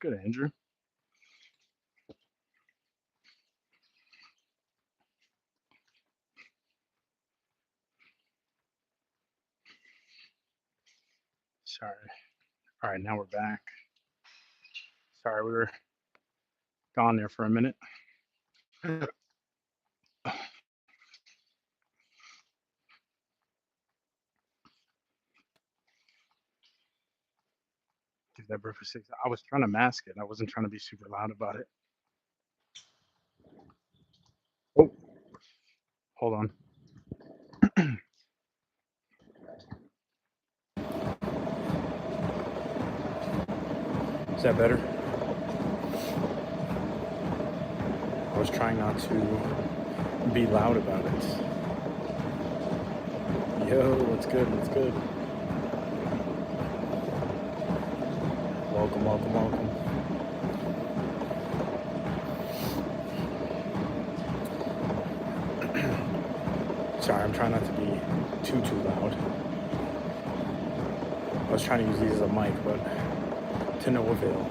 good, Andrew? Sorry. All right, now we're back. Sorry, we were gone there for a minute. Give that breakfast 6. I was trying to mask it. I wasn't trying to be super loud about it. Oh, hold on. Is that better? I was trying not to be loud about it. Yo, what's good? What's good? Welcome, welcome, welcome. Sorry, I'm trying not to be too loud. I was trying to use these as a mic, but to no avail.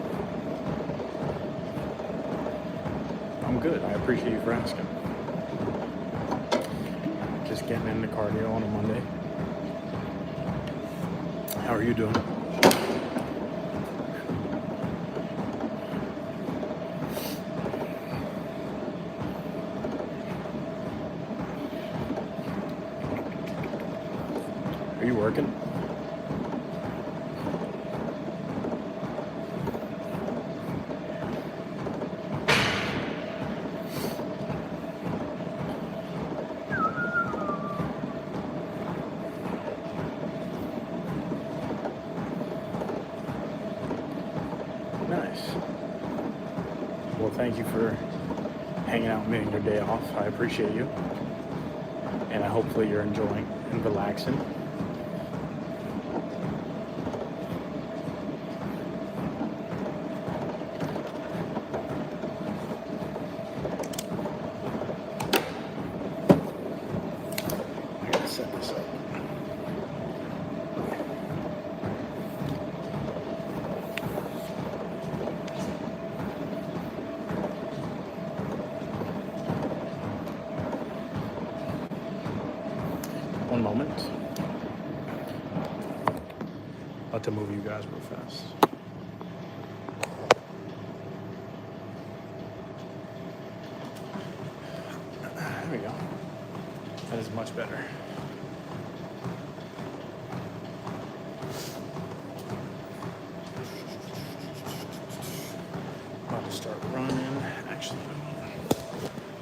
I'm good. I appreciate you for asking. Just getting into cardio on a Monday. How are you doing? Are you working? Nice. Well, thank you for hanging out with me on your day off. I appreciate you. And hopefully you're enjoying and relaxing. I gotta set this up. One moment. About to move you guys real fast. There we go. That is much better. About to start running. Actually,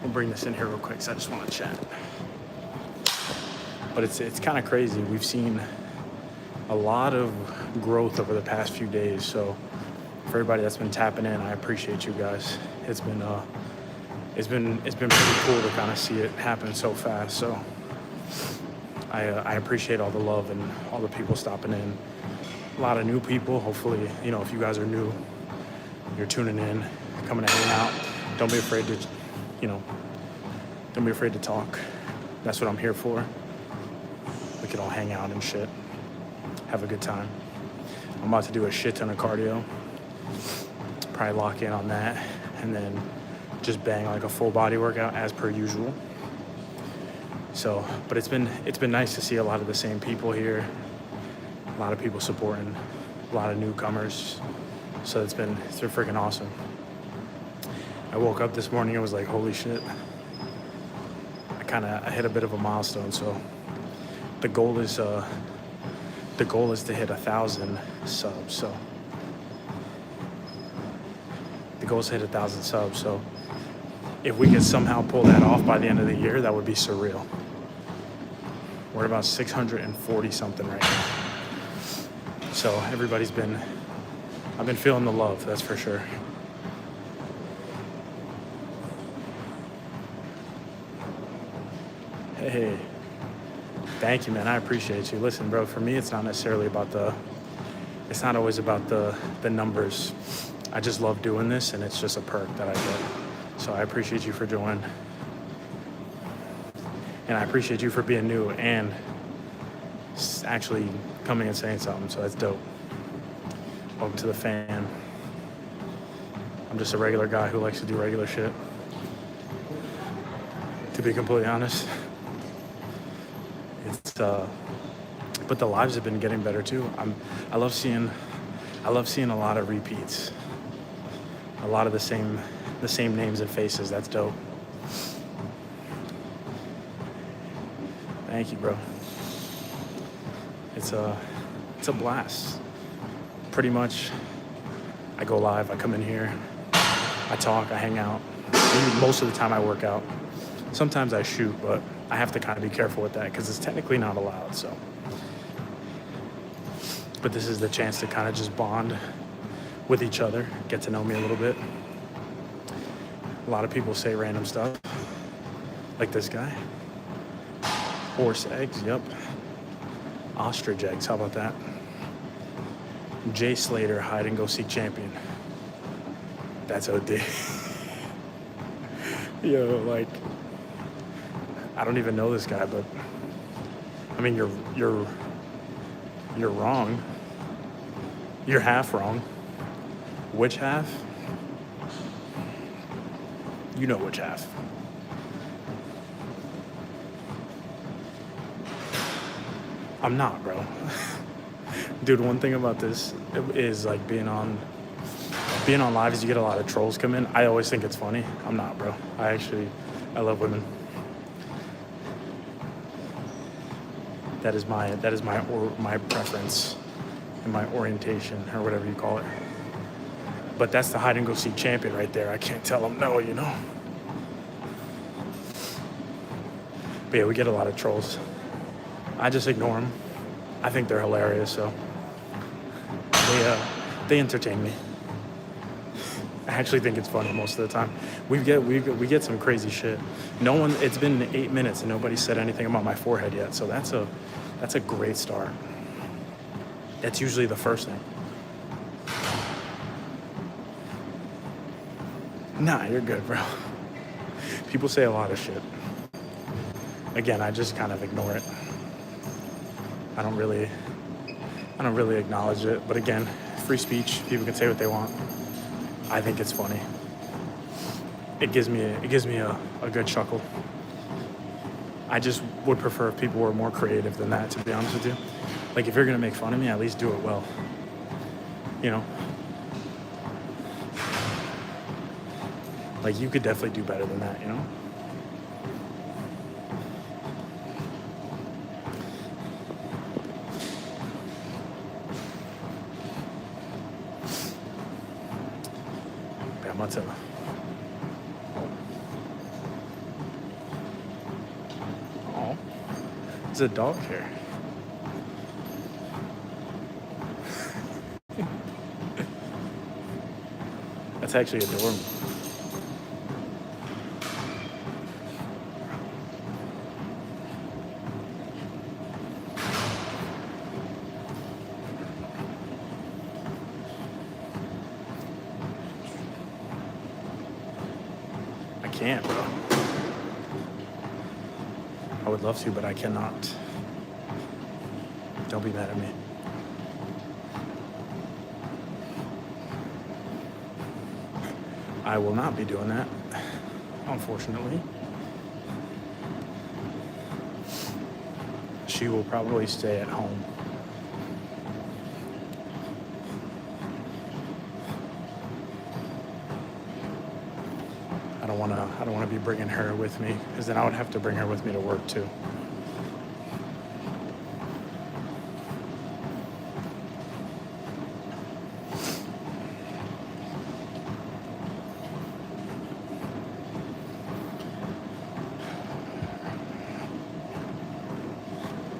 we'll bring this in here real quick because I just want to chat. But it's kind of crazy. We've seen a lot of growth over the past few days. So for everybody that's been tapping in, I appreciate you guys. It's been pretty cool to kind of see it happen so fast. So I appreciate all the love and all the people stopping in. A lot of new people. Hopefully, if you guys are new, you're tuning in, coming to hang out. Don't be afraid to, don't be afraid to talk. That's what I'm here for. We could all hang out and shit. Have a good time. I'm about to do a shit ton of cardio. Probably lock in on that. And then just bang like a full body workout as per usual. So, but it's been nice to see a lot of the same people here. A lot of people supporting, a lot of newcomers. So it's been freaking awesome. I woke up this morning and was like, holy shit. I hit a bit of a milestone. So the goal is to hit 1,000 subs. So the goal is to hit 1,000 subs. So if we could somehow pull that off by the end of the year, that would be surreal. We're at about 640 something right now. So I've been feeling the love, that's for sure. Hey, thank you, man. I appreciate you. Listen, bro, for me, it's not necessarily it's not always about the numbers. I just love doing this, and it's just a perk that I get. So I appreciate you for joining. And I appreciate you for being new and actually coming and saying something. So that's dope. Welcome to the fam. I'm just a regular guy who likes to do regular shit, to be completely honest. It's but the lives have been getting better too. I love seeing a lot of repeats, a lot of the same names and faces. That's dope. Thank you, bro. It's a blast. Pretty much, I go live, I come in here, I talk, I hang out. Most of the time I work out. Sometimes I shoot, but I have to kind of be careful with that because it's technically not allowed, so. But this is the chance to kind of just bond with each other, get to know me a little bit. A lot of people say random stuff, like this guy. Horse eggs, yep. Ostrich eggs, how about that? Jay Slater, hide and go seek champion. That's OD. Yo, like, I don't even know this guy, but I mean, you're wrong. You're half wrong. Which half? You know which half. I'm not, bro. Dude, one thing about this is like being on live is you get a lot of trolls come in. I always think it's funny. I'm not, bro. I love women. That is my preference and my orientation, or whatever you call it. But that's the hide and go seek champion right there. I can't tell them no, you know. But yeah, we get a lot of trolls. I just ignore them. I think they're hilarious, so they entertain me. I actually think it's funny most of the time. We get some crazy shit. No one. It's been 8 minutes and nobody said anything about my forehead yet. So that's a great start. That's usually the first thing. Nah, you're good, bro. People say a lot of shit. Again, I just kind of ignore it. I don't really acknowledge it. But again, free speech. People can say what they want. I think it's funny. It gives me a good chuckle. I just would prefer if people were more creative than that, to be honest with you. Like, if you're gonna make fun of me, at least do it well. You know? Like, you could definitely do better than that, you know? Oh, there's a dog here. That's actually adorable. I can't, bro. I would love to, but I cannot. Don't be mad at me. I will not be doing that, unfortunately. She will probably stay at home. I don't want to be bringing her with me, because then I would have to bring her with me to work too.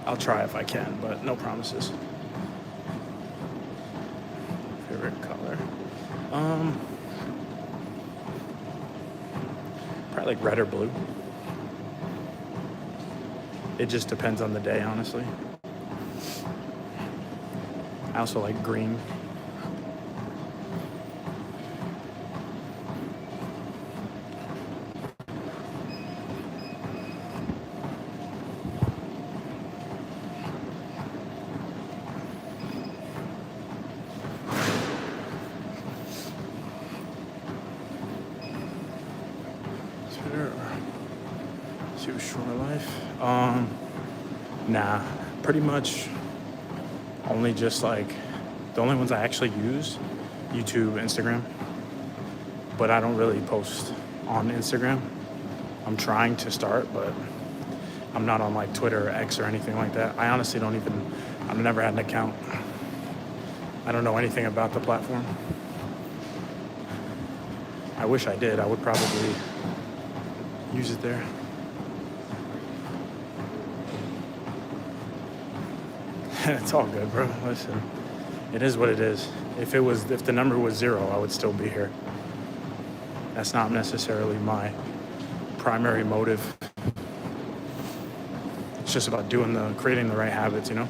I'll try if I can, but no promises. Favorite color? Probably like red or blue. It just depends on the day, honestly. I also like green. there or Too Short Life? Nah, pretty much only just like the only ones I actually use, YouTube, Instagram. But I don't really post on Instagram. I'm trying to start, but I'm not on like Twitter or X or anything like that. I honestly don't even, I've never had an account. I don't know anything about the platform. I wish I did. I would probably use it there. It's all good, bro. Listen, it is what it is. If the number was 0, I would still be here. That's not necessarily my primary motive. It's just about creating the right habits, you know?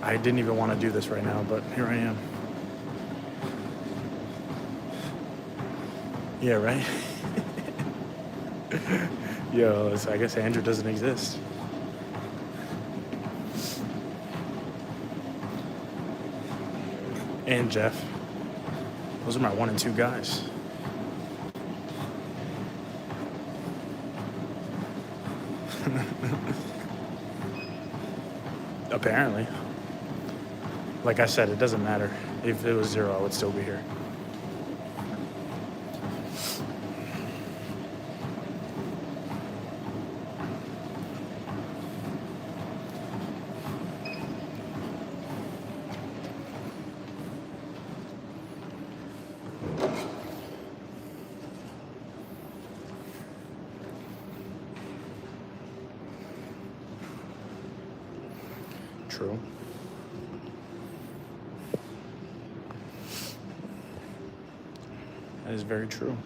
I didn't even want to do this right now, but here I am. Yeah, right? Yo, I guess Andrew doesn't exist. And Jeff. Those are my 1 and 2 guys. Apparently. Like I said, it doesn't matter. If it was 0, I would still be here. True. That is very true.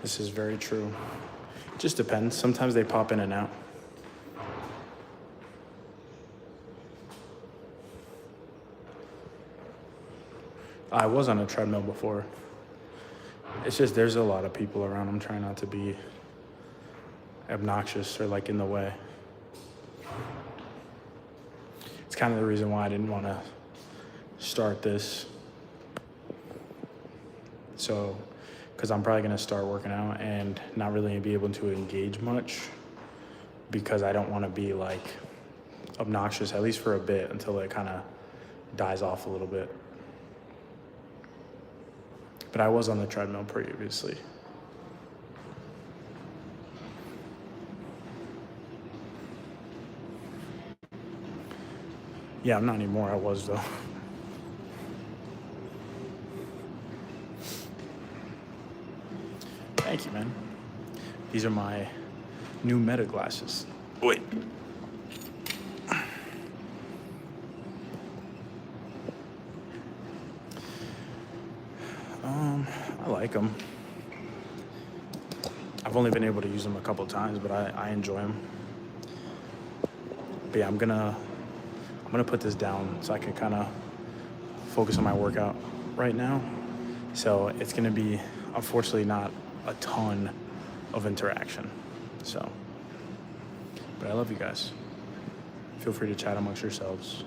This is very true. Just depends. Sometimes they pop in and out. I was on a treadmill before. It's just there's a lot of people around. I'm trying not to be obnoxious or like in the way. It's kind of the reason why I didn't want to start this. So, because I'm probably going to start working out and not really be able to engage much because I don't want to be like obnoxious, at least for a bit, until it kind of dies off a little bit. But I was on the treadmill previously. Yeah, I'm not anymore. I was, though. Thank you, man. These are my new Meta glasses. Wait. I like them. I've only been able to use them a couple times, but I enjoy them. But yeah, I'm gonna put this down so I can kind of focus on my workout right now. So it's gonna be, unfortunately, not a ton of interaction. So, but I love you guys. Feel free to chat amongst yourselves.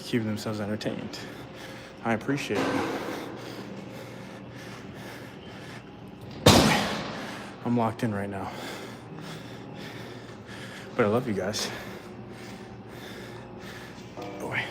keeping themselves entertained. I appreciate it. I'm locked in right now. But I love you guys. Boy.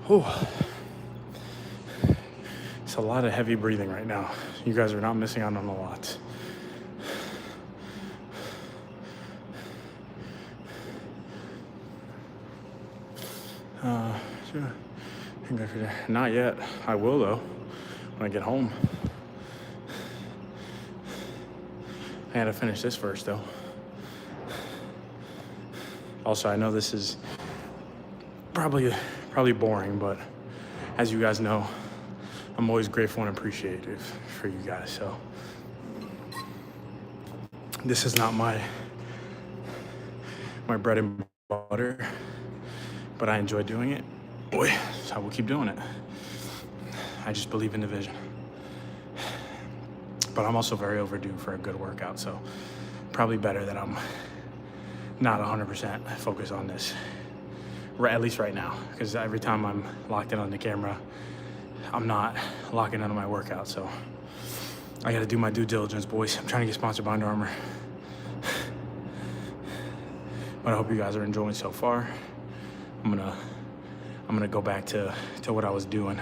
Oh, it's a lot of heavy breathing right now. You guys are not missing out on a lot. Sure. Not yet. I will though when I get home. I gotta finish this first though. Also, I know this is probably boring, but as you guys know, I'm always grateful and appreciative for you guys. So this is not my bread and butter, but I enjoy doing it. Boy, so I will keep doing it. I just believe in the vision. But I'm also very overdue for a good workout, so probably better that I'm not 100% focused on this, at least right now, because every time I'm locked in on the camera, I'm not locking into my workout, so I gotta do my due diligence, boys. I'm trying to get sponsored by Under Armour. But I hope you guys are enjoying so far. I'm gonna go back to what I was doing.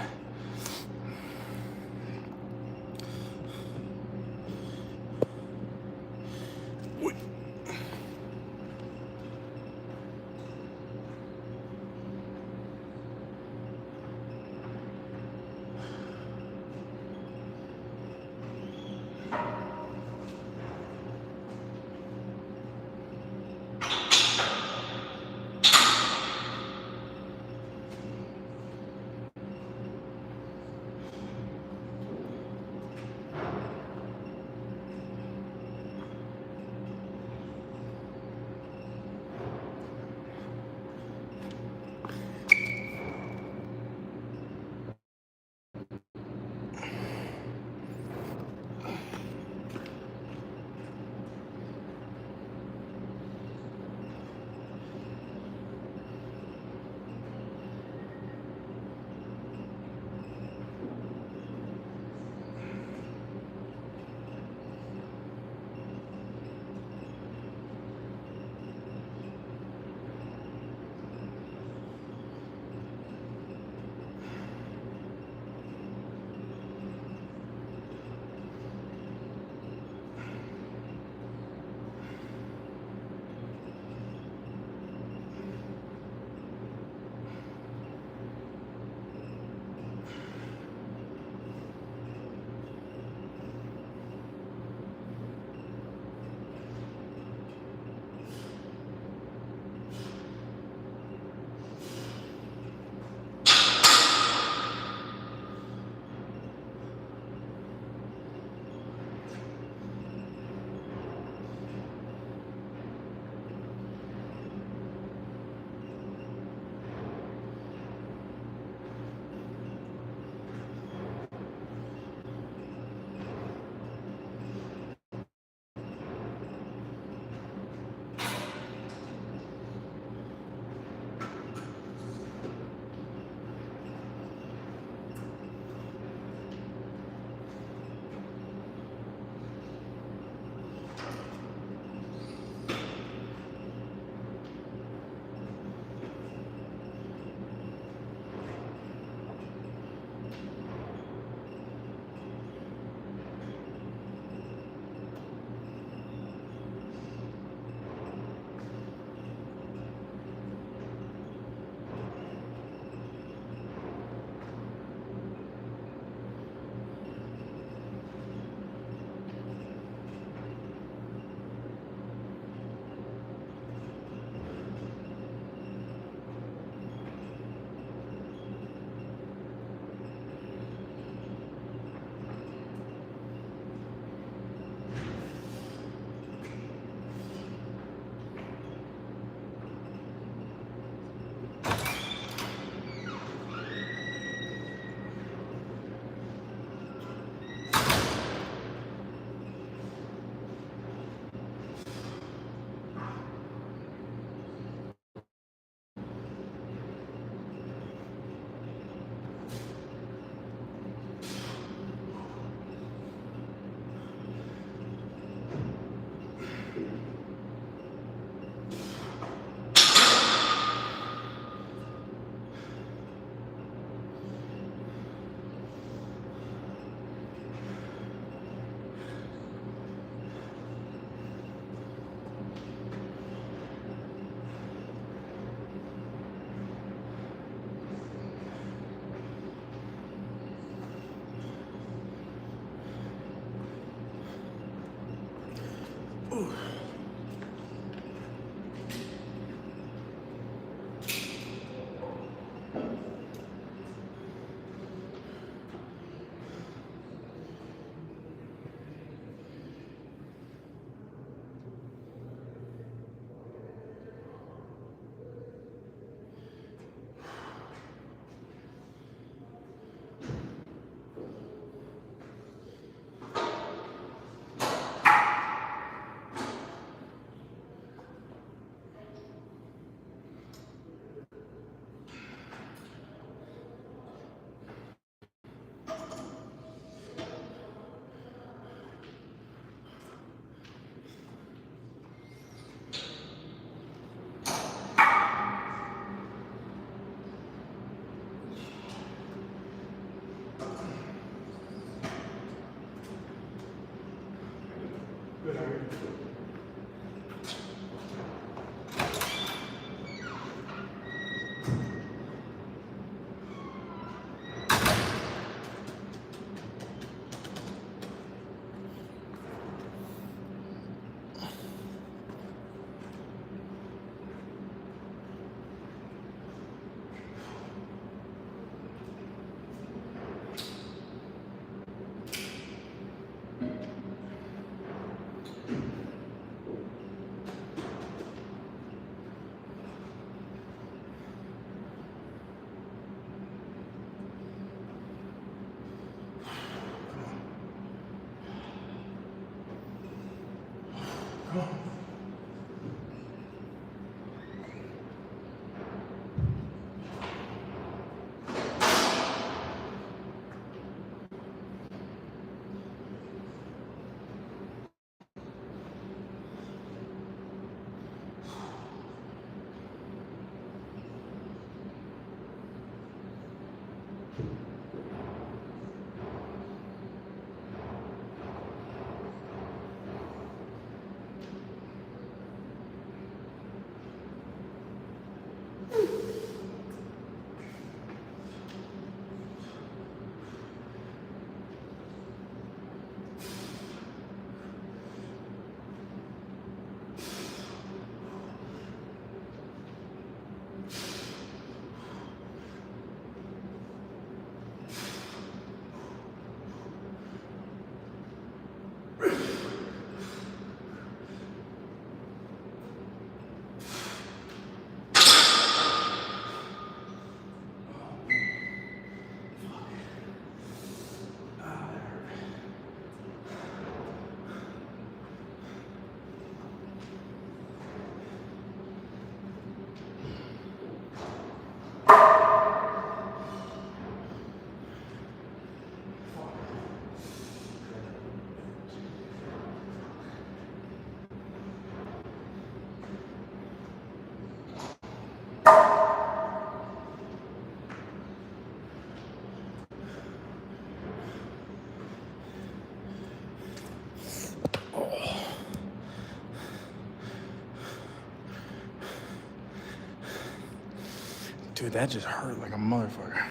Dude, that just hurt like a motherfucker.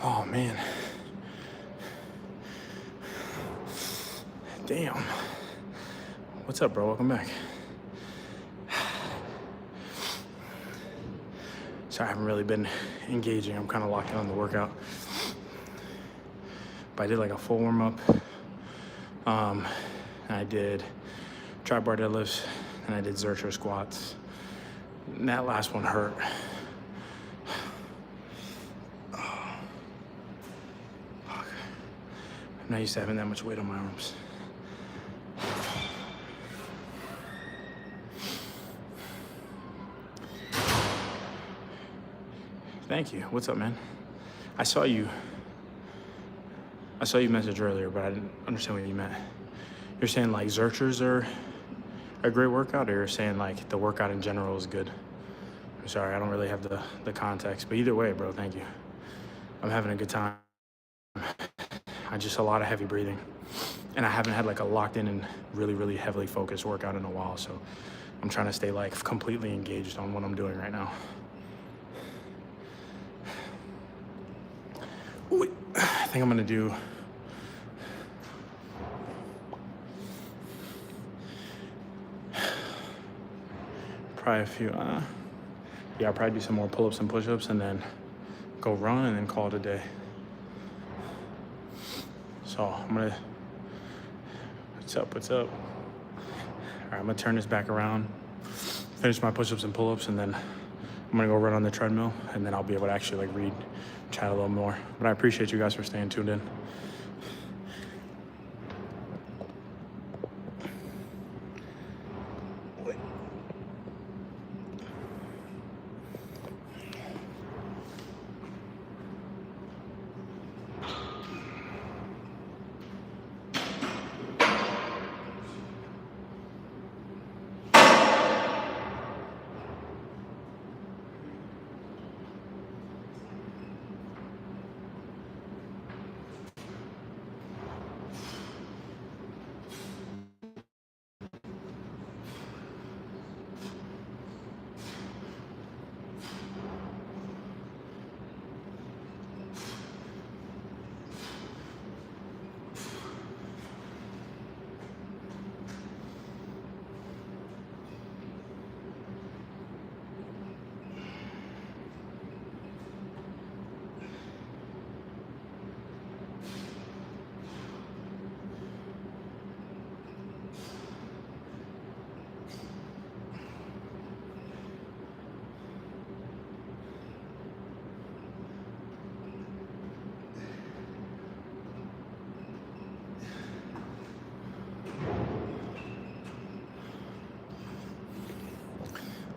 Oh, man. Damn. What's up, bro? Welcome back. So I haven't really been engaging. I'm kind of locked in on the workout. But I did like a full warm-up. I did tri-bar deadlifts, and I did Zercher squats. And that last one hurt. Oh, fuck. I'm not used to having that much weight on my arms. Thank you. What's up, man? I saw you message earlier, but I didn't understand what you meant. You're saying like Zerchers are a great workout, or you're saying like the workout in general is good? I'm sorry, I don't really have the context, but either way, bro, thank you. I'm having a good time. I just a lot of heavy breathing, and I haven't had like a locked in and really, really heavily focused workout in a while, so I'm trying to stay like completely engaged on what I'm doing right now. Ooh, I think I'm gonna do probably a few, yeah, I'll probably do some more pull-ups and push-ups and then go run and then call it a day. So I'm gonna, what's up? All right, I'm gonna turn this back around, finish my push-ups and pull-ups, and then I'm gonna go run on the treadmill, and then I'll be able to actually like read, chat a little more. But I appreciate you guys for staying tuned in.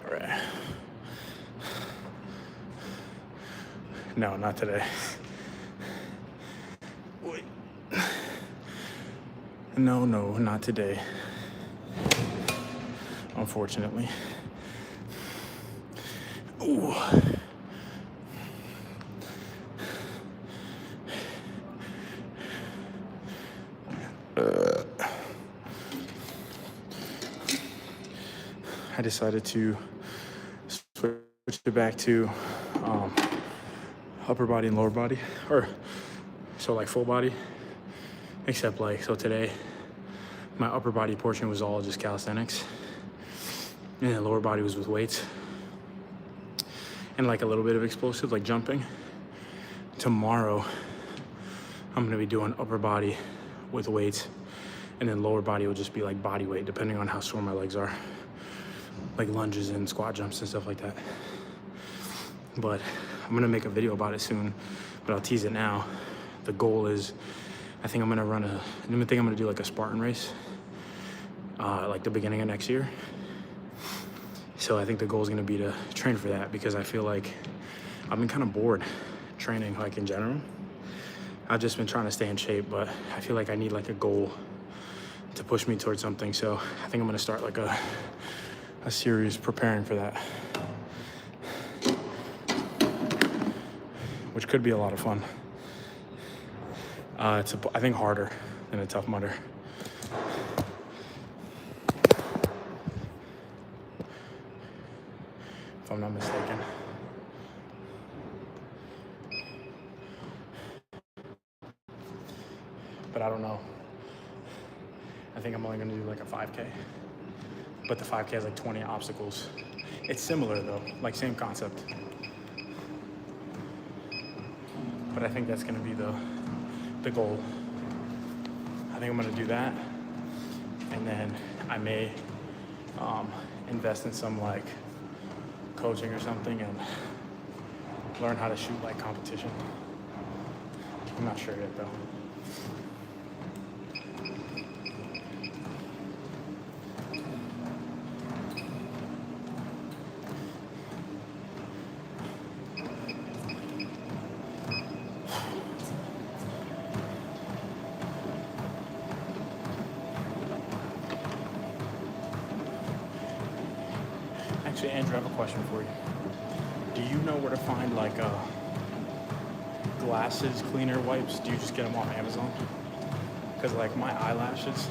All right. No, not today. Wait. No, not today. Unfortunately. Ooh. I decided to switch it back to upper body and lower body, or so like full body, except like, so today my upper body portion was all just calisthenics, and the lower body was with weights and like a little bit of explosive, like jumping. Tomorrow I'm gonna be doing upper body with weights, and then lower body will just be like body weight, depending on how sore my legs are, like lunges and squat jumps and stuff like that. But I'm gonna make a video about it soon, but I'll tease it now. The goal is, I think I'm gonna do like a Spartan race, like the beginning of next year. So I think the goal is gonna be to train for that, because I feel like I've been kind of bored training like in general. I've just been trying to stay in shape, but I feel like I need like a goal to push me towards something. So I think I'm gonna start like a series preparing for that, which could be a lot of fun. It's I think harder than a Tough Mudder. If I'm not mistaken. but I don't know. I think I'm only gonna do like a 5K, but the 5K has like 20 obstacles. It's similar though, like same concept. But I think that's gonna be the goal. I think I'm gonna do that, and then I may invest in some like coaching or something and learn how to shoot like competition. I'm not sure yet though. Actually, Andrew, I have a question for you. Do you know where to find like glasses cleaner wipes? Do you just get them off Amazon? Because like my eyelashes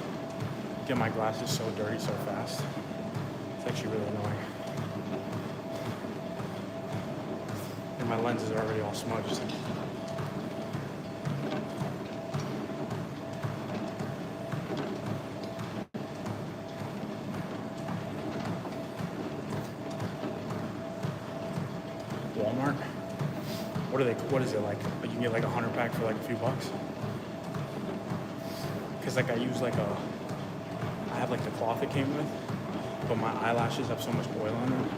get my glasses so dirty so fast. It's actually really annoying. And my lenses are already all smudged. Walmart? What is it like? You can get like a 100-pack for like a few bucks? Cause like I have like the cloth it came with, but my eyelashes have so much oil on them.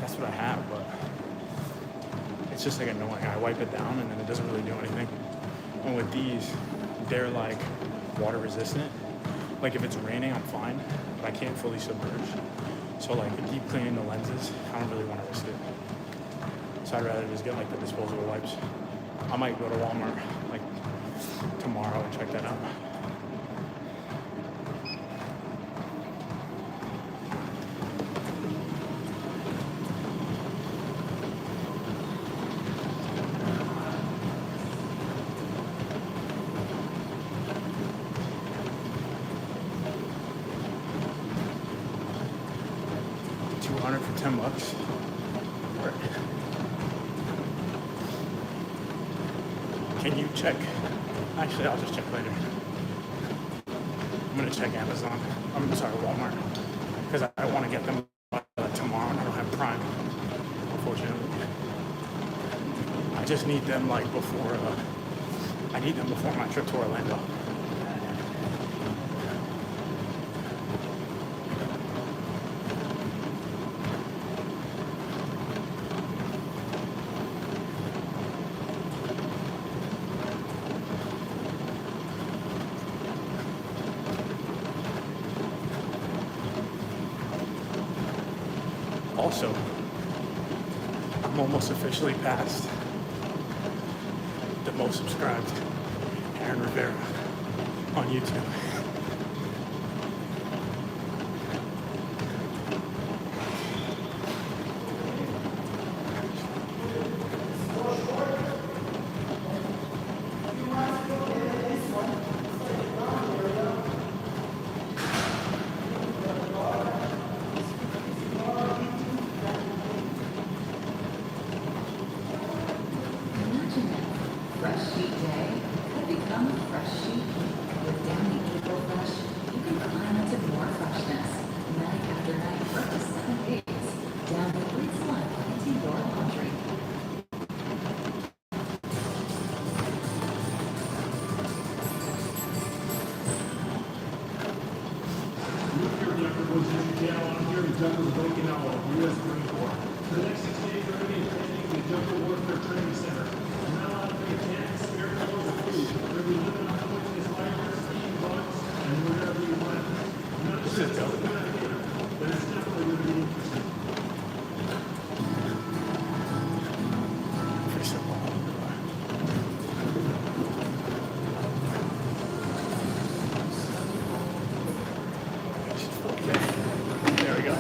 That's what I have, but it's just like annoying. I wipe it down and then it doesn't really do anything. And with these, they're like water resistant. Like if it's raining, I'm fine, but I can't fully submerge. So like deep cleaning the lenses, I don't really want to risk it. So I'd rather just get like the disposable wipes. I might go to Walmart like tomorrow and check that out. $200 for $10. Can you check? Actually, I'll just check later. I'm gonna check Amazon. I'm sorry, Walmart, because I want to get them tomorrow, and I don't have Prime, unfortunately. I just need them like before. I need them before my trip to Orlando. Also, I'm almost officially past the most subscribed Aaron Rivera on YouTube. Fresh Sheet Day could become a fresh sheet. With Downy April Fresh, you can climb into more freshness. Night after night for up to 7 days. Downy breathes life into your laundry. I'm here in Douglas, Okinawa, U.S. Marine Corps. For the next 6 days, we're going to be attending the Jungle Warfare Training Center. We're not allowed to bring tents, spare clothes, or food. We're going to be living on how much this lighter, skiing bugs, and whatever you want. None of this is good idea, but it's definitely going to be interesting. Pretty simple. There we go.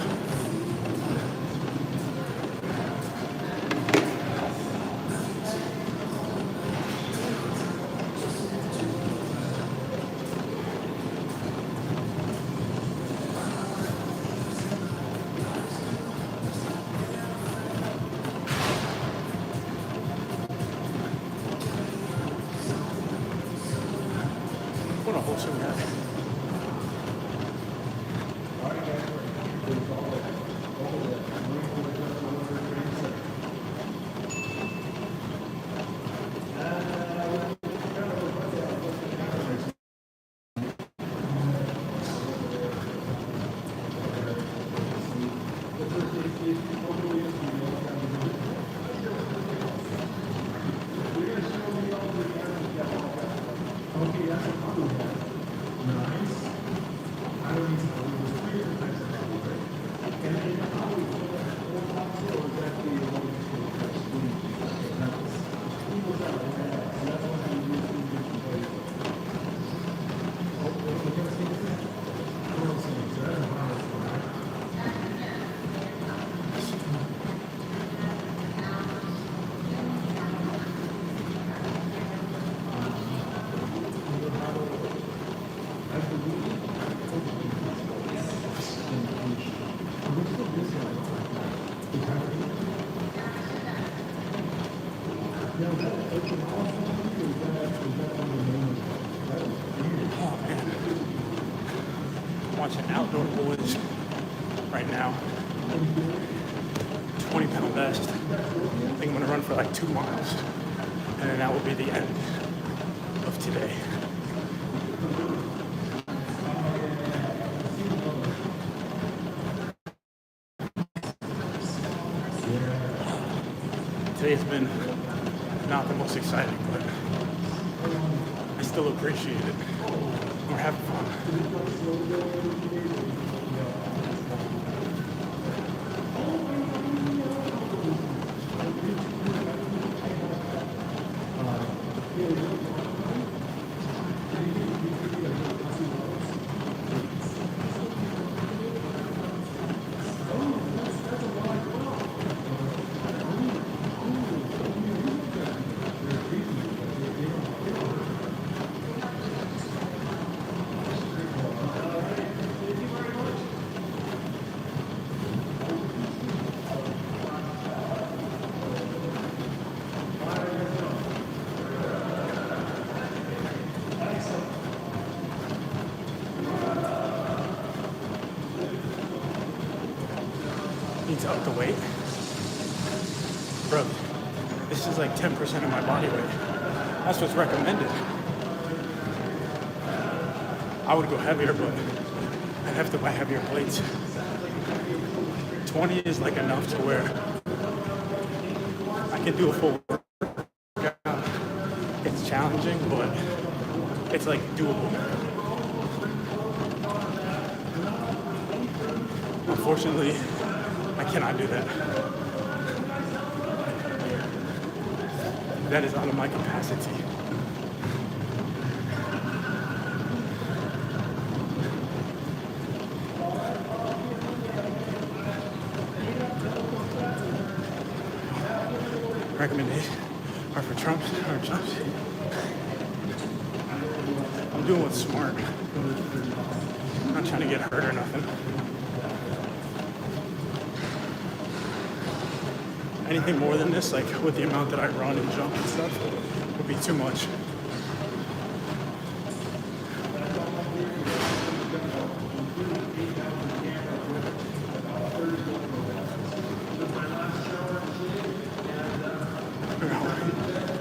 Oh man, I'm watching Outdoor Boys right now. 20-pound best. I think I'm gonna run for like 2 miles, and then that will be the end of today. Today's been not the most exciting, but I still appreciate it. We're having fun. Need to up the weight. Bro, this is like 10% of my body weight. That's what's recommended. I would go heavier, but I'd have to buy heavier plates. 20 is like enough to where I can do a full workout. It's challenging, but it's like doable. Unfortunately, I cannot do that. That is out of my capacity. Recommendation are for Trumps or Trumps. I'm doing what's smart. I'm not trying to get hurt or nothing. Anything more than this, like with the amount that I run and jump and stuff, would be too much.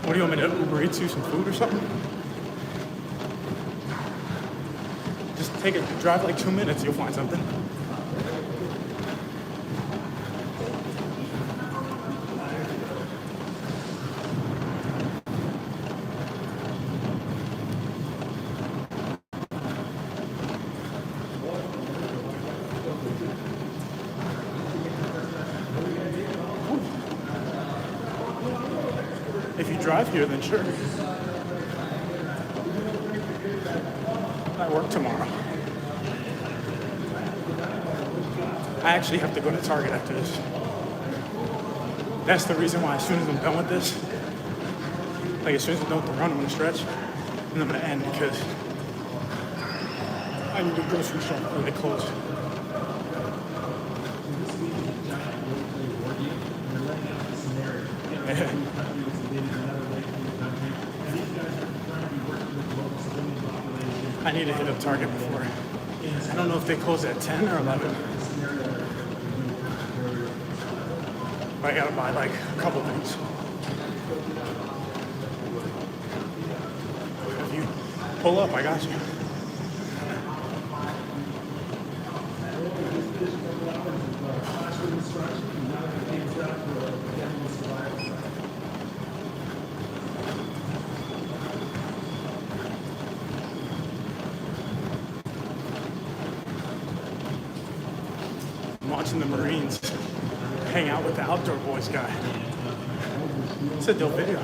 What do you want me to Uber Eats you some food or something? Just drive like 2 minutes, you'll find something. If you drive here, then sure. I work tomorrow. I actually have to go to Target after this. That's the reason why as soon as I'm done with this, like as soon as I'm done with the run, I'm gonna stretch, and I'm gonna end because I need to grocery shop before they close. I need to hit up Target before. I don't know if they close at 10 or 11. But I gotta buy like a couple things. If you pull up, I got you. I'm watching the Marines hang out with the Outdoor Boys guy. It's a dope video.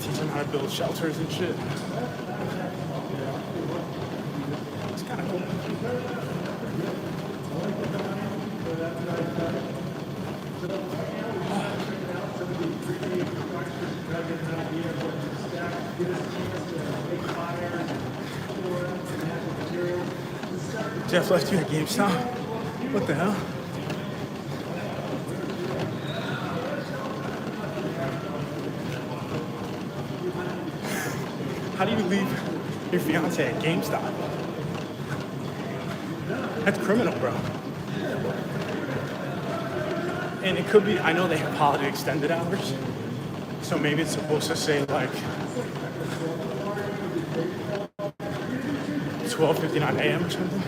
teach them how to build shelters and shit. It's kind of cool. Jeff left you at GameStop? What the hell? How do you leave your fiance at GameStop? That's criminal, bro. And it could be, I know they have holiday extended hours, so maybe it's supposed to say like 12:59 a.m. or something.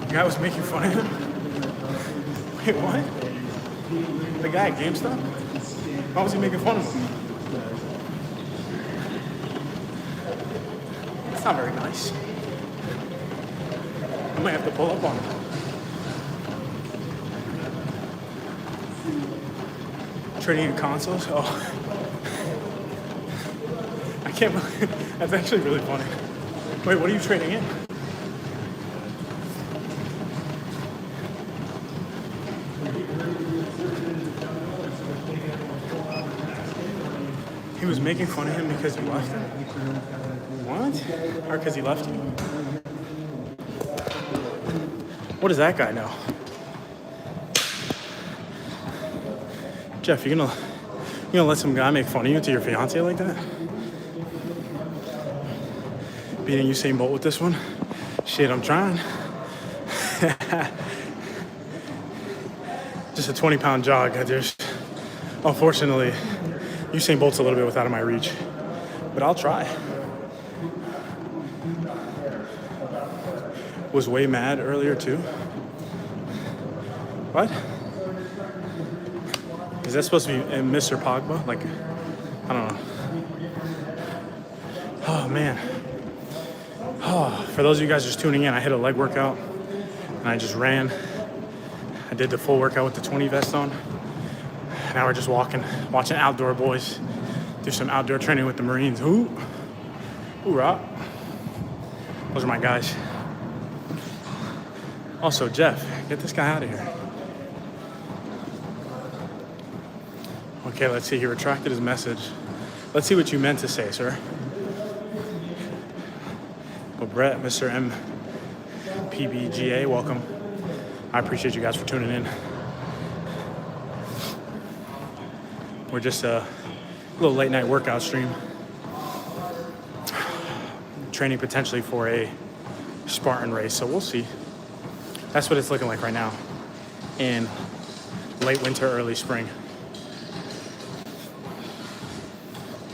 The guy was making fun of him. Wait, what? The guy at GameStop? Why was he making fun of him? That's not very nice. I might have to pull up on him. Trading in consoles? Oh. I can't believe, that's actually really funny. Wait, what are you trading in? He was making fun of him because he left him? What? Or because he left you? What does that guy know? Jeff, you gonna let some guy make fun of you to your fiance like that? Beating Usain Bolt with this one? Shit, I'm trying. Just a 20-pound jog. Unfortunately, Usain Bolt's a little bit out of my reach, but I'll try. Was way mad earlier too. What? Is that supposed to be Mr. Pogba? Like, I don't know. Oh man. Oh, for those of you guys just tuning in, I hit a leg workout and I just ran. I did the full workout with the 20 vest on. Now we're just watching Outdoor Boys do some outdoor training with the Marines. Ooh, rock. Those are my guys. Also, Jeff, get this guy out of here. Okay, let's see. He retracted his message. Let's see what you meant to say, sir. Well, Brett, Mr. MPBGA, welcome. I appreciate you guys for tuning in. We're just a little late night workout stream. Training potentially for a Spartan race, so we'll see. That's what it's looking like right now in late winter, early spring.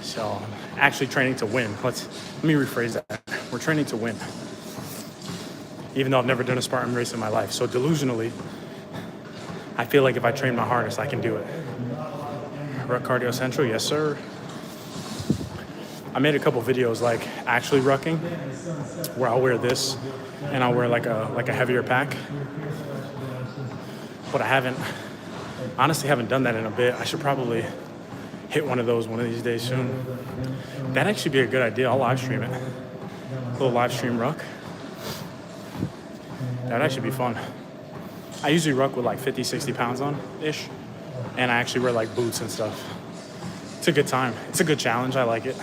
So I'm actually training to win. Let me rephrase that. We're training to win. Even though I've never done a Spartan race in my life. So delusionally, I feel like if I train my hardest, I can do it. Ruck Cardio Central, yes sir. I made a couple videos like actually rucking, where I'll wear this and I'll wear like a heavier pack. But I honestly haven't done that in a bit. I should probably hit one of those one of these days soon. That'd actually be a good idea. I'll live stream it. A little live stream ruck. That'd actually be fun. I usually ruck with like 50, 60 pounds on-ish. And I actually wear like boots and stuff. It's a good time. It's a good challenge. I like it.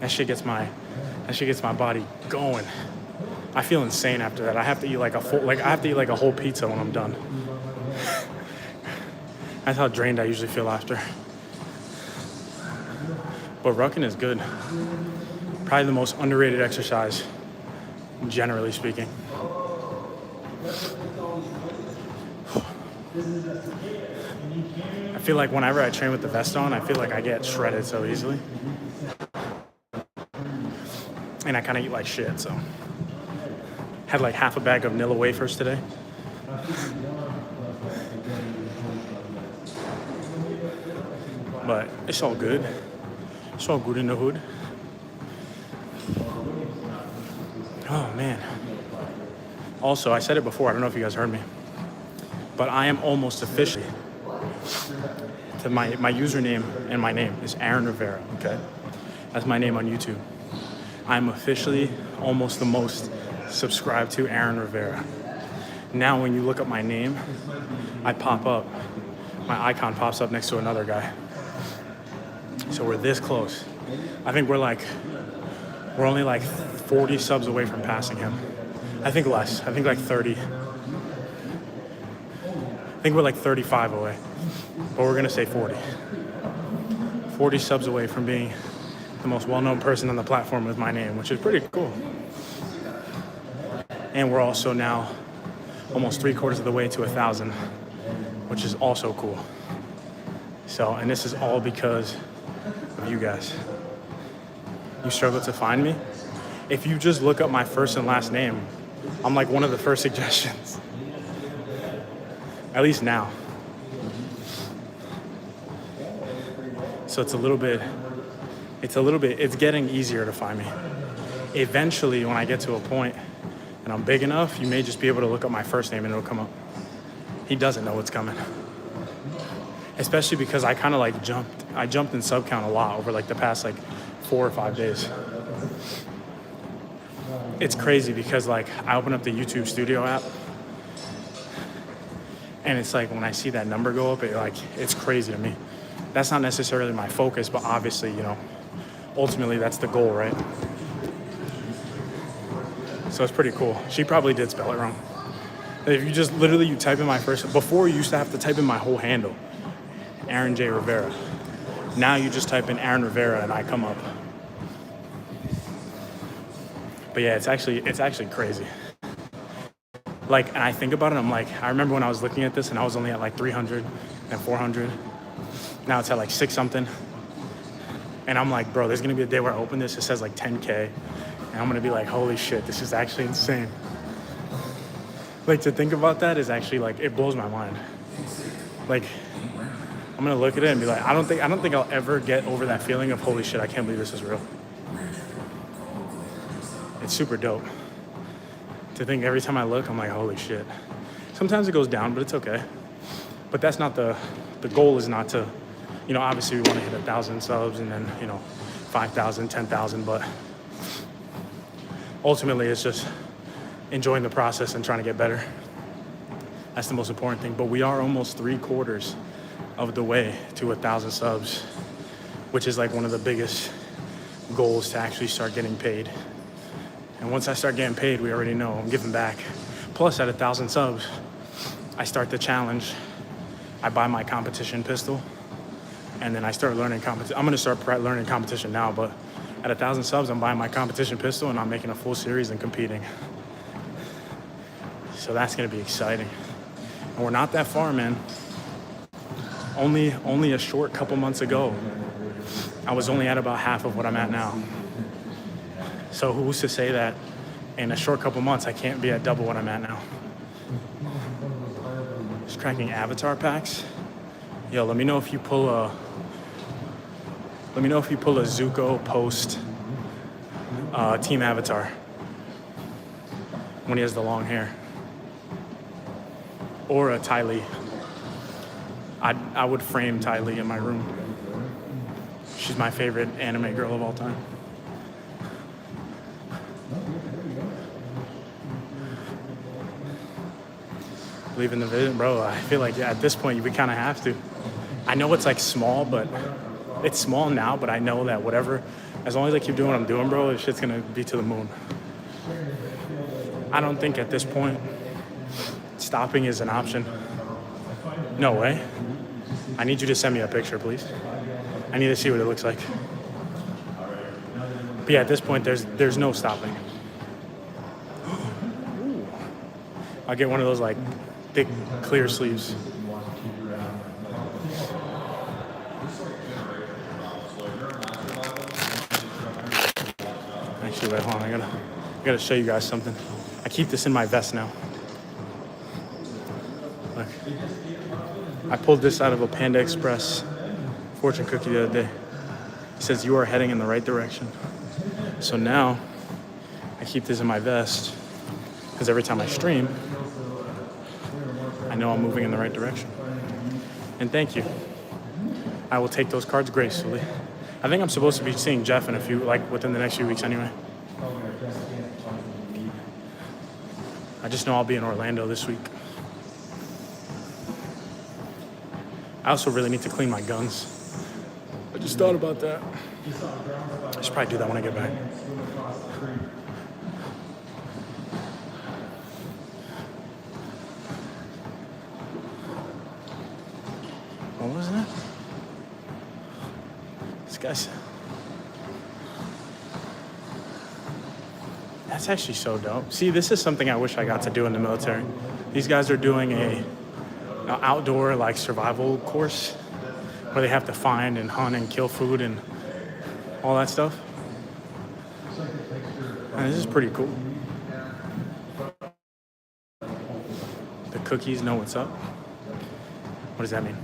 That shit gets my body going. I feel insane after that. I have to eat like a whole pizza when I'm done. That's how drained I usually feel after. But rucking is good. Probably the most underrated exercise, generally speaking. I feel like whenever I train with the vest on, I feel like I get shredded so easily. And I kind of eat like shit, so. Had like half a bag of Nilla wafers today. But it's all good. It's all good in the hood. Oh, man. Also, I said it before. I don't know if you guys heard me. But I am almost officially, to my username and my name is Aaron Rivera, okay? That's my name on YouTube. I'm officially almost the most subscribed to Aaron Rivera. Now when you look up my name, I pop up. My icon pops up next to another guy. So we're this close. I think we're only like 40 subs away from passing him. I think less. I think like 30. I think we're like 35 away. But we're gonna say 40. 40 subs away from being the most well-known person on the platform with my name, which is pretty cool. And we're also now almost 3/4 of the way to 1,000, which is also cool. So, and this is all because of you guys. You struggle to find me? If you just look up my first and last name, I'm like one of the first suggestions. At least now. So it's getting easier to find me. Eventually, when I get to a point and I'm big enough, you may just be able to look up my first name and it'll come up. He doesn't know what's coming. Especially because I kind of like jumped in sub count a lot over like the past like 4 or 5 days. It's crazy because like I open up the YouTube Studio app and it's like when I see that number go up, it's crazy to me. That's not necessarily my focus, but obviously, ultimately that's the goal, right? So it's pretty cool. She probably did spell it wrong. If you just literally, you type in my first, before you used to have to type in my whole handle, Aaron J. Rivera. Now you just type in Aaron Rivera and I come up. But yeah, it's actually crazy. Like, and I think about it, I'm like, I remember when I was looking at this and I was only at like 300 and 400. Now it's at like 6 something. And I'm like, bro, there's gonna be a day where I open this, it says like 10K. And I'm gonna be like, holy shit, this is actually insane. Like, to think about that is actually like, it blows my mind. Like, I'm gonna look at it and be like, I don't think I'll ever get over that feeling of, holy shit, I can't believe this is real. It's super dope. To think every time I look, I'm like, holy shit. Sometimes it goes down, but it's okay. But that's not the goal is not to, obviously we want to hit 1,000 subs and then, 5,000, 10,000, but ultimately it's just enjoying the process and trying to get better. That's the most important thing. But we are almost 3/4 of the way to 1,000 subs, which is like one of the biggest goals to actually start getting paid. And once I start getting paid, we already know I'm giving back. Plus, at 1,000 subs, I start the challenge. I buy my competition pistol, and then I start learning competition. I'm gonna start learning competition now, but at 1,000 subs, I'm buying my competition pistol, and I'm making a full series and competing. So that's gonna be exciting. And we're not that far, man. Only a short couple months ago, I was only at about half of what I'm at now. So who's to say that in a short couple months I can't be at double what I'm at now? Just cracking avatar packs. Yo, let me know if you pull a Zuko post team avatar when he has the long hair, or a Ty Lee. I would frame Ty Lee in my room. She's my favorite anime girl of all time. Believe in the vision, bro. I feel like at this point we kind of have to. I know it's like small, but it's small now, but I know that whatever, as long as I keep doing what I'm doing, bro, this shit's gonna be to the moon. I don't think at this point stopping is an option. No way. I need you to send me a picture, please. I need to see what it looks like. But yeah, at this point, there's no stopping. I'll get one of those like thick, clear sleeves. Actually, wait, hold on. I gotta show you guys something. I keep this in my vest now. Look. I pulled this out of a Panda Express fortune cookie the other day. He says, "You are heading in the right direction." So now I keep this in my vest because every time I stream, I know I'm moving in the right direction. And thank you. I will take those cards gracefully. I think I'm supposed to be seeing Jeff in a few, like within the next few weeks anyway. I just know I'll be in Orlando this week. I also really need to clean my guns. I just thought about that. I should probably do that when I get back. What was that? This guy's... That's actually so dope. See, this is something I wish I got to do in the military. These guys are doing an outdoor like survival course where they have to find and hunt and kill food and all that stuff. And this is pretty cool. The cookies know what's up. What does that mean?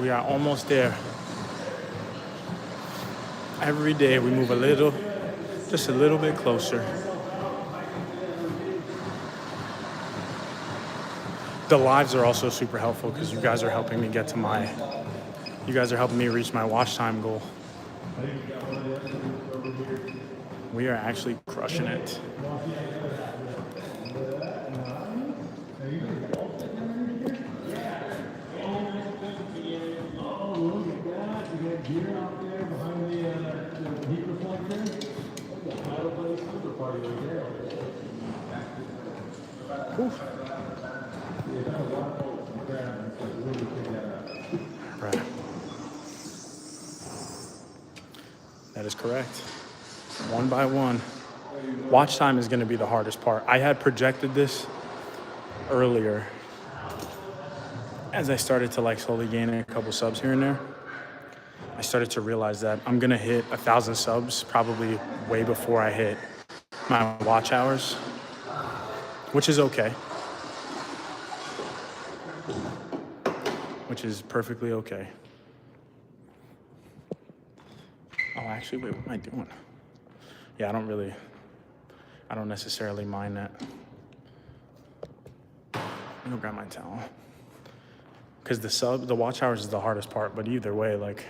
We are almost there. Every day we move a little, just a little bit closer. The lives are also super helpful because you guys are helping me get to you guys are helping me reach my watch time goal. We are actually crushing it. Right. That is correct. One by one. Watch time is going to be the hardest part. I had projected this earlier as I started to like slowly gain a couple subs here and there. I started to realize that I'm going to hit 1,000 subs probably way before I hit my watch hours, which is okay. Which is perfectly okay. Oh, actually, wait, what am I doing? Yeah, I don't necessarily mind that. Let me go grab my towel. Because the watch hours is the hardest part, but either way, like,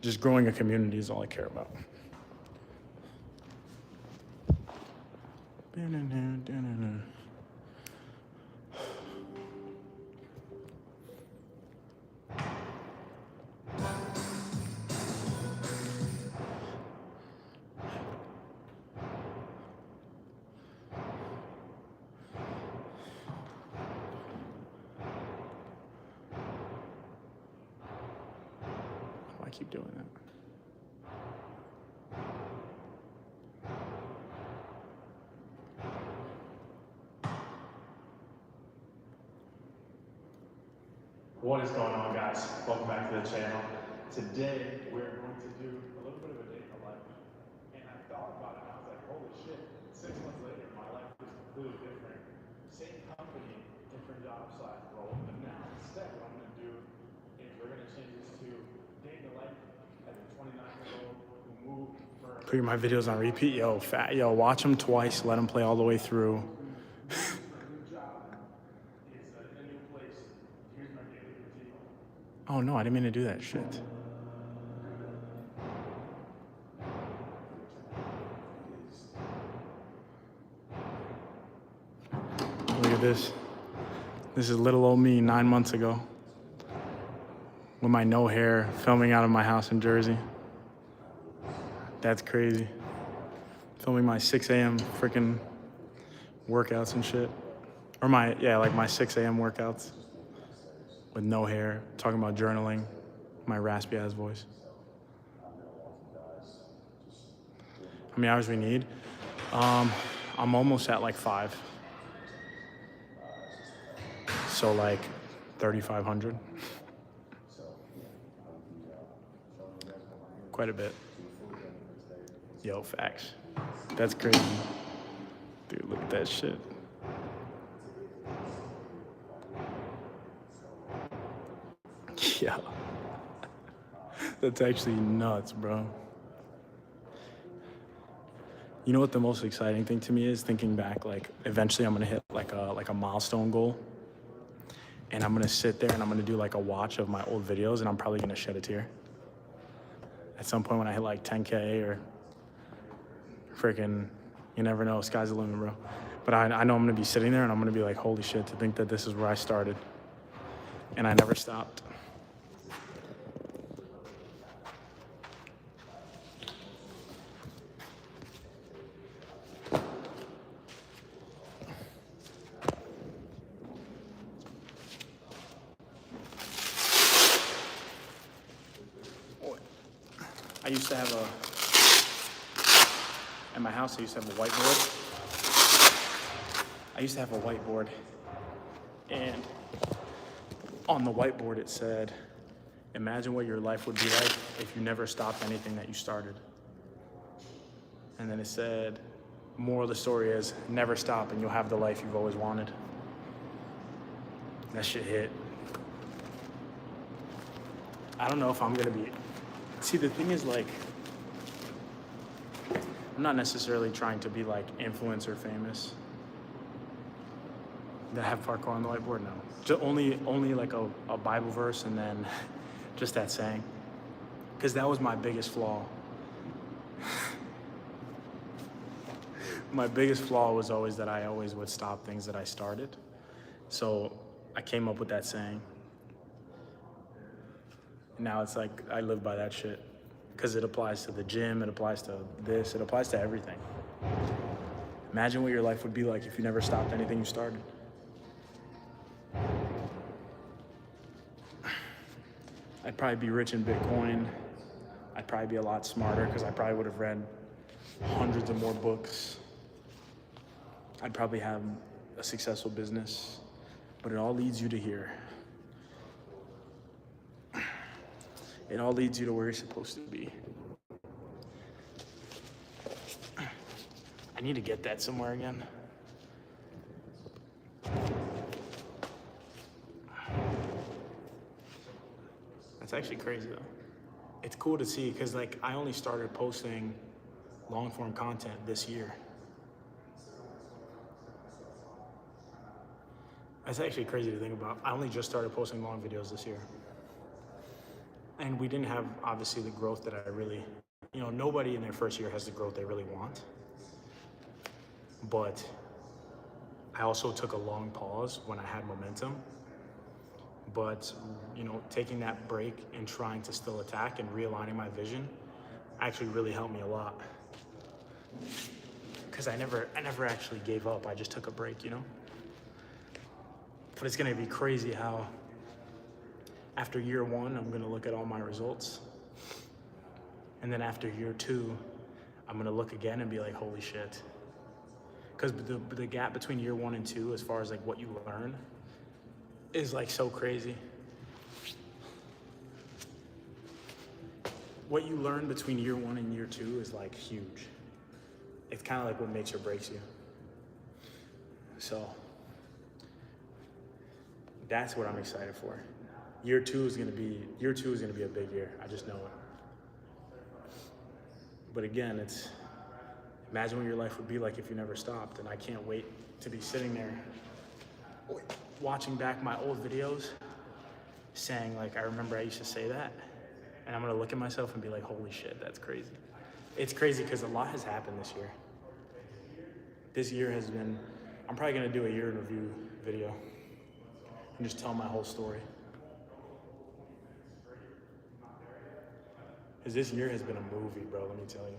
just growing a community is all I care about. I keep doing that. What is going on, guys? Welcome back to the channel. Today, we're going to do a little bit of a day in the life. And I thought about it, and I was like, holy shit, 6 months later, my life is completely different. Same company, different job / role. But now, instead, what I'm going to do is we're going to change this to day in the life as a 29-year-old who moved for... Put my videos on repeat. Yo, watch them twice, let them play all the way through. Oh no, I didn't mean to do that shit. Look at this. This is little old me 9 months ago. With my no hair, filming out of my house in Jersey. That's crazy. Filming my 6 a.m. freaking workouts and shit. Or my 6 a.m. workouts. With no hair, talking about journaling, my raspy ass voice. How many hours we need? I'm almost at like 5. So like 3,500. Quite a bit. Yo, facts. That's crazy. Dude, look at that shit. Yeah. That's actually nuts, bro. You know what the most exciting thing to me is? Thinking back, like, eventually I'm gonna hit like a milestone goal. And I'm gonna sit there and I'm gonna do like a watch of my old videos and I'm probably gonna shed a tear. At some point when I hit like 10K or freaking, you never know, sky's the limit, bro. But I know I'm gonna be sitting there and I'm gonna be like, holy shit, to think that this is where I started. And I never stopped. I used to have at my house, I used to have a whiteboard. And on the whiteboard it said, imagine what your life would be like if you never stopped anything that you started. And then it said, moral of the story is, never stop and you'll have the life you've always wanted. That shit hit. I don't know if I'm gonna be, see the thing is like, I'm not necessarily trying to be like influencer famous. Did I have parkour on the whiteboard? No. Just only like a Bible verse and then just that saying. Because that was my biggest flaw. My biggest flaw was always that I always would stop things that I started. So I came up with that saying. Now it's like I live by that shit. Because it applies to the gym, it applies to this, it applies to everything. Imagine what your life would be like if you never stopped anything you started. I'd probably be rich in Bitcoin. I'd probably be a lot smarter because I probably would have read hundreds of more books. I'd probably have a successful business, but it all leads you to here. It all leads you to where you're supposed to be. I need to get that somewhere again. That's actually crazy though. It's cool to see because like I only started posting long form content this year. That's actually crazy to think about. I only just started posting long videos this year. And we didn't have obviously the growth that I really, nobody in their first year has the growth they really want. But I also took a long pause when I had momentum. But, taking that break and trying to still attack and realigning my vision actually really helped me a lot. Because I never actually gave up. I just took a break, But it's gonna be crazy how after year one, I'm gonna look at all my results. And then after year two, I'm gonna look again and be like, holy shit. Because the gap between year one and two, as far as like what you learn, is like so crazy. What you learn between year one and year two is like huge. It's kind of like what makes or breaks you. So that's what I'm excited for. Year two is gonna be a big year. I just know it. But again, it's imagine what your life would be like if you never stopped. And I can't wait to be sitting there watching back my old videos saying like, I remember I used to say that. And I'm gonna look at myself and be like, holy shit, that's crazy. It's crazy because a lot has happened this year. This year has been, I'm probably gonna do a year in review video and just tell my whole story. Because this year has been a movie, bro, let me tell you.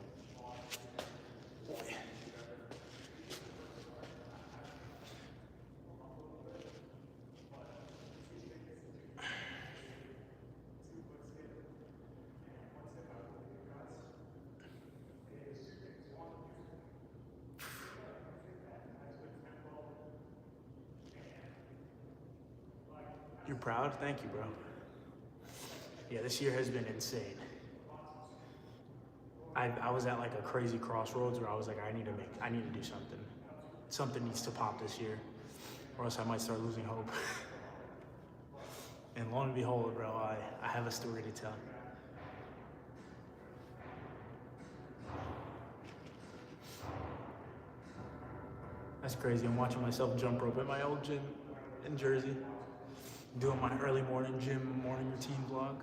You're proud? Thank you, bro. Yeah, this year has been insane. I was at like a crazy crossroads where I was like, I need to do something. Something needs to pop this year, or else I might start losing hope. And lo and behold, bro, I have a story to tell. That's crazy. I'm watching myself jump rope at my old gym in Jersey, doing my early morning gym morning routine vlog.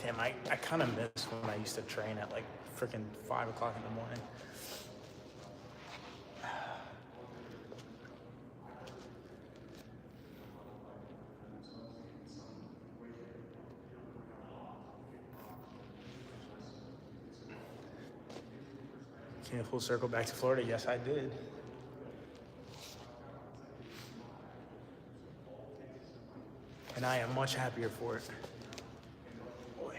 Damn, I kind of miss when I used to train at like freaking 5 o'clock in the morning. Came full circle back to Florida. Yes, I did. And I am much happier for it. Boy.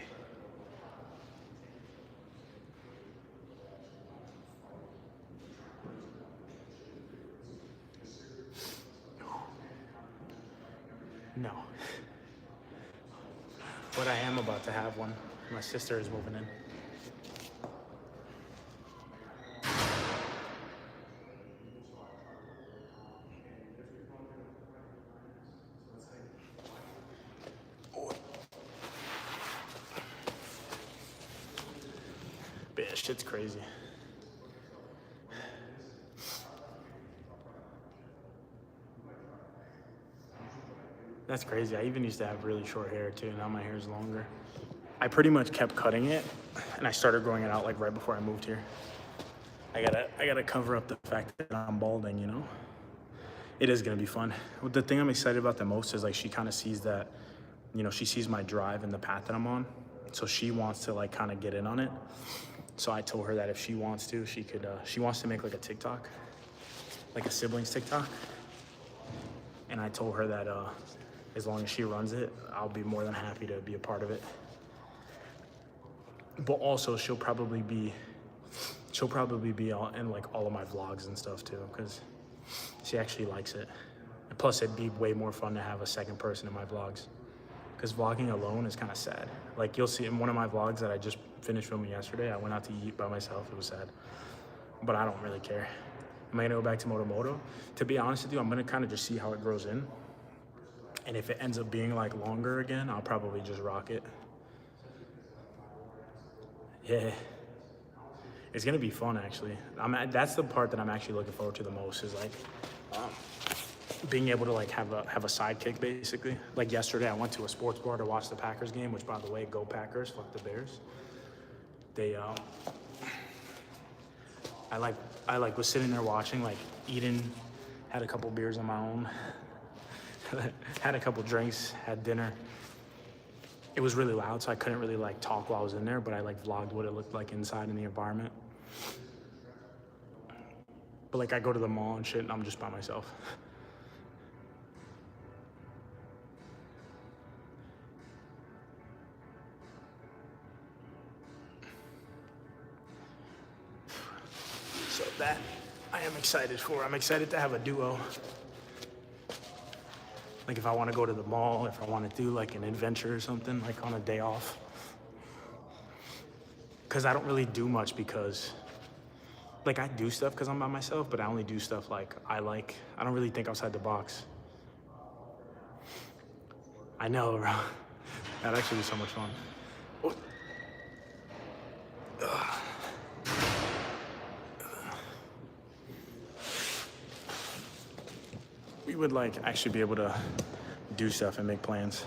No. But I am about to have one. My sister is moving in. Yeah, shit's crazy. That's crazy. I even used to have really short hair too. Now my hair is longer. I pretty much kept cutting it, and I started growing it out like right before I moved here. I gotta cover up the fact that I'm balding, you know? It is gonna be fun. The thing I'm excited about the most is like she kind of sees that, you know, she sees my drive and the path that I'm on. So she wants to like kind of get in on it. So I told her that if she wants to, she could, she wants to make like a TikTok, like a siblings TikTok. And I told her that as long as she runs it, I'll be more than happy to be a part of it. But also she'll probably be in like all of my vlogs and stuff too, because she actually likes it. And plus it'd be way more fun to have a second person in my vlogs, because vlogging alone is kind of sad. Like you'll see in one of my vlogs that I just finished filming yesterday, I went out to eat by myself. It was sad, but I don't really care. Am I gonna go back to Moto? To be honest with you, I'm gonna kind of just see how it grows in. And if it ends up being like longer again, I'll probably just rock it. Yeah. It's gonna be fun actually. That's the part that I'm actually looking forward to the most, is like being able to like have a sidekick basically. Like yesterday I went to a sports bar to watch the Packers game, which by the way, go Packers, fuck the Bears. I was sitting there watching, like eating, had a couple beers on my own, had a couple drinks, had dinner. It was really loud, so I couldn't really like talk while I was in there, but I like vlogged what it looked like inside in the environment. But like I go to the mall and shit and I'm just by myself. So that I am excited for. I'm excited to have a duo. Like if I want to go to the mall, if I want to do like an adventure or something, like on a day off. Because I don't really do much, because like I do stuff because I'm by myself, but I only do stuff like I don't really think outside the box. I know, bro. That'd actually be so much fun. Oh. We would like actually be able to do stuff and make plans.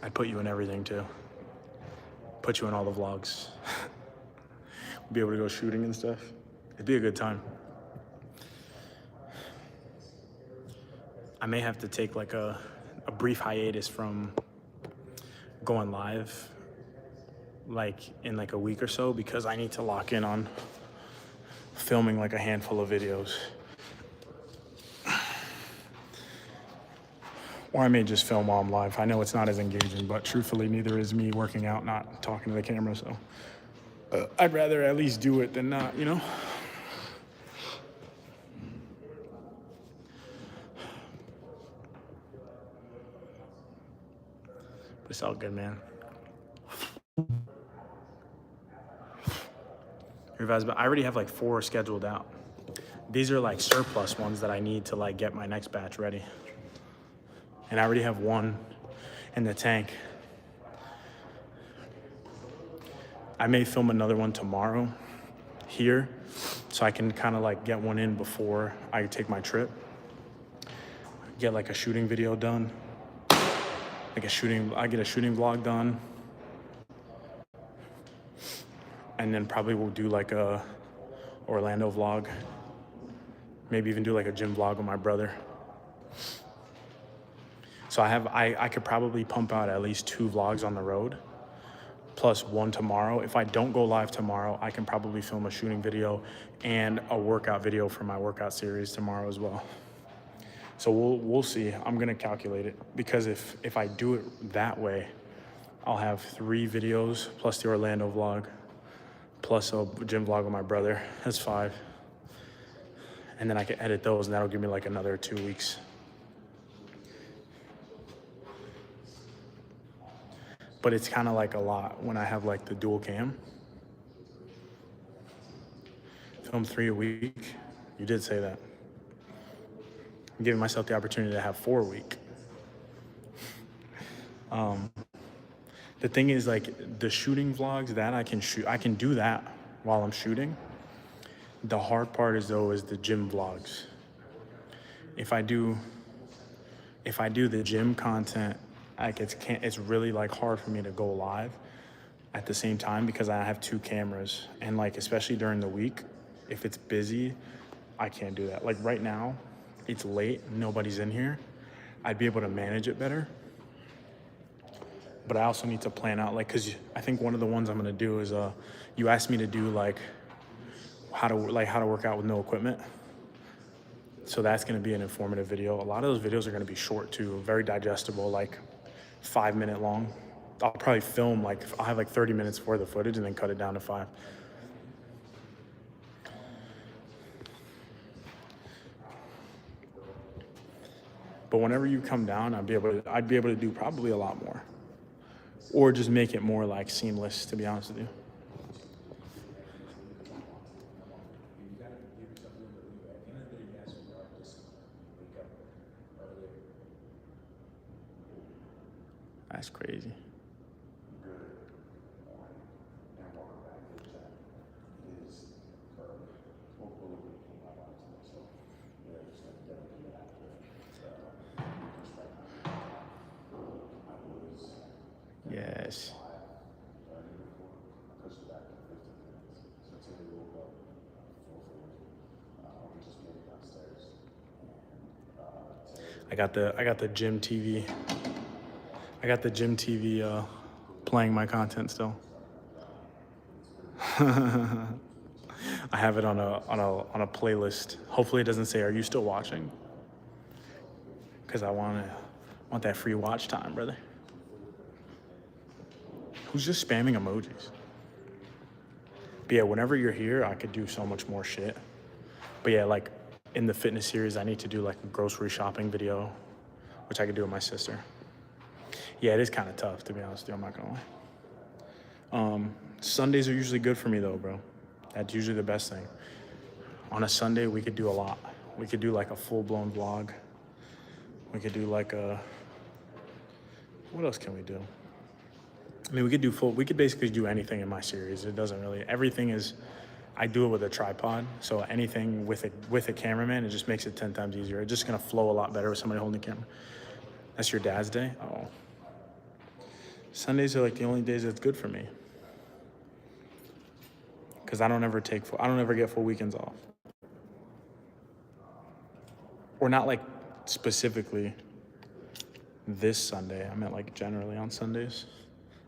I'd put you in everything too. Put you in all the vlogs. Be able to go shooting and stuff. It'd be a good time. I may have to take like a brief hiatus from going live, like in like a week or so, because I need to lock in on filming like a handful of videos. Or I may just film while I'm live. I know it's not as engaging, but truthfully, neither is me working out, not talking to the camera, so I'd rather at least do it than not, you know? It's all good, man. Revise, but I already have like 4 scheduled out. These are like surplus ones that I need to like get my next batch ready. And I already have 1 in the tank. I may film another one tomorrow here so I can kind of like get one in before I take my trip. Get like a shooting video done. I get a shooting vlog done. And then probably we'll do like a Orlando vlog. Maybe even do like a gym vlog with my brother. So I could probably pump out at least 2 vlogs on the road, plus 1 tomorrow. If I don't go live tomorrow, I can probably film a shooting video and a workout video for my workout series tomorrow as well. So we'll see. I'm gonna calculate it, because if I do it that way, I'll have 3 videos plus the Orlando vlog, plus a gym vlog with my brother. That's 5. And then I can edit those, and that'll give me like another 2 weeks. But it's kind of like a lot when I have like the dual cam. Film 3 a week. You did say that. I'm giving myself the opportunity to have 4 a week. The thing is, like, the shooting vlogs that I can shoot, I can do that while I'm shooting. The hard part is the gym vlogs. If I do the gym content, like it's really like hard for me to go live at the same time, because I have 2 cameras, and like especially during the week, if it's busy, I can't do that. Like right now, it's late, nobody's in here. I'd be able to manage it better. But I also need to plan out, like, cause I think one of the ones I'm gonna do is you asked me to do like how to work out with no equipment. So that's gonna be an informative video. A lot of those videos are gonna be short too, very digestible, like 5-minute long. I'll probably film I'll have like 30 minutes worth of footage and then cut it down to 5. But whenever you come down, I'd be able to do probably a lot more, or just make it more like seamless, to be honest with you. That's crazy. Yes. I got the gym TV. I got the gym TV playing my content still. I have it on a playlist. Hopefully it doesn't say, "Are you still watching?" Because I want that free watch time, brother. Who's just spamming emojis? But yeah, whenever you're here, I could do so much more shit. But yeah, like in the fitness series, I need to do like a grocery shopping video, which I could do with my sister. Yeah, it is kind of tough, to be honest with you. I'm not gonna lie. Sundays are usually good for me though, bro. That's usually the best thing. On a Sunday, we could do a lot. We could do like a full-blown vlog. We could do like what else can we do? I mean, we could basically do anything in my series. It doesn't really, everything is, I do it with a tripod. So anything with a cameraman, it just makes it 10 times easier. It's just gonna flow a lot better with somebody holding the camera. That's your dad's day? Oh. Sundays are like the only days that's good for me. Cause I don't ever get full weekends off. Or not like specifically this Sunday. I meant like generally on Sundays.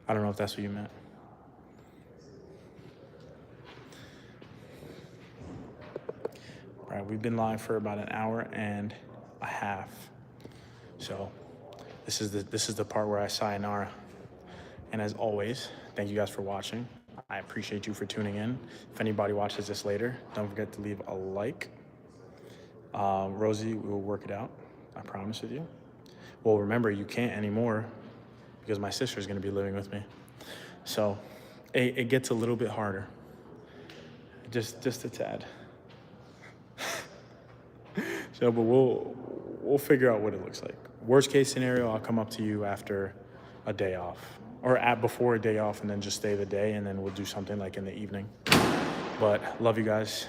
I don't know if that's what you meant. All right, we've been live for about an hour and a half. So this is the part where I sayonara. And as always, thank you guys for watching. I appreciate you for tuning in. If anybody watches this later, don't forget to leave a like. Rosie, we will work it out. I promise with you. Well, remember, you can't anymore because my sister's gonna be living with me. So it gets a little bit harder, just a tad. So, but we'll figure out what it looks like. Worst case scenario, I'll come up to you after a day off, or before a day off, and then just stay the day, and then we'll do something like in the evening. But love you guys.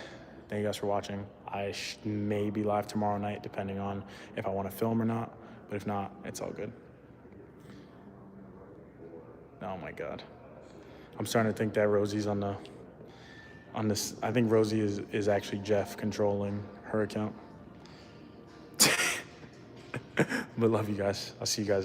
Thank you guys for watching. I may be live tomorrow night, depending on if I want to film or not. But if not, it's all good. Oh my God. I'm starting to think that Rosie's on this. I think Rosie is actually Jeff controlling her account. But love you guys. I'll see you guys.